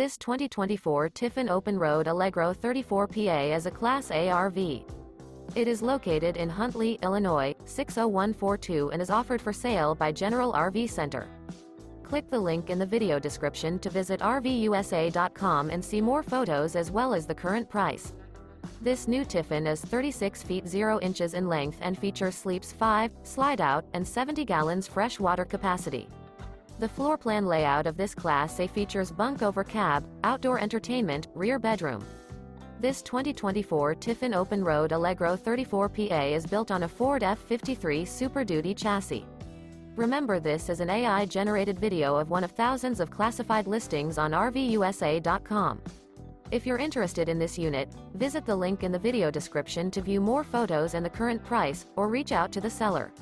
This 2024 Tiffin Open Road Allegro 34PA is a Class A RV. It is located in Huntley, Illinois, 60142 and is offered for sale by General RV Center. Click the link in the video description to visit RVUSA.com and see more photos as well as the current price. This new Tiffin is 36 feet 0 inches in length and features sleeps 5, slide-out, and 70 gallons fresh water capacity. The floor plan layout of this Class A features bunk over cab, outdoor entertainment, rear bedroom. This 2024 Tiffin Open Road Allegro 34PA is built on a Ford F53 Super Duty chassis. Remember, this is an AI-generated video of one of thousands of classified listings on RVUSA.com. If you're interested in this unit, visit the link in the video description to view more photos and the current price, or reach out to the seller.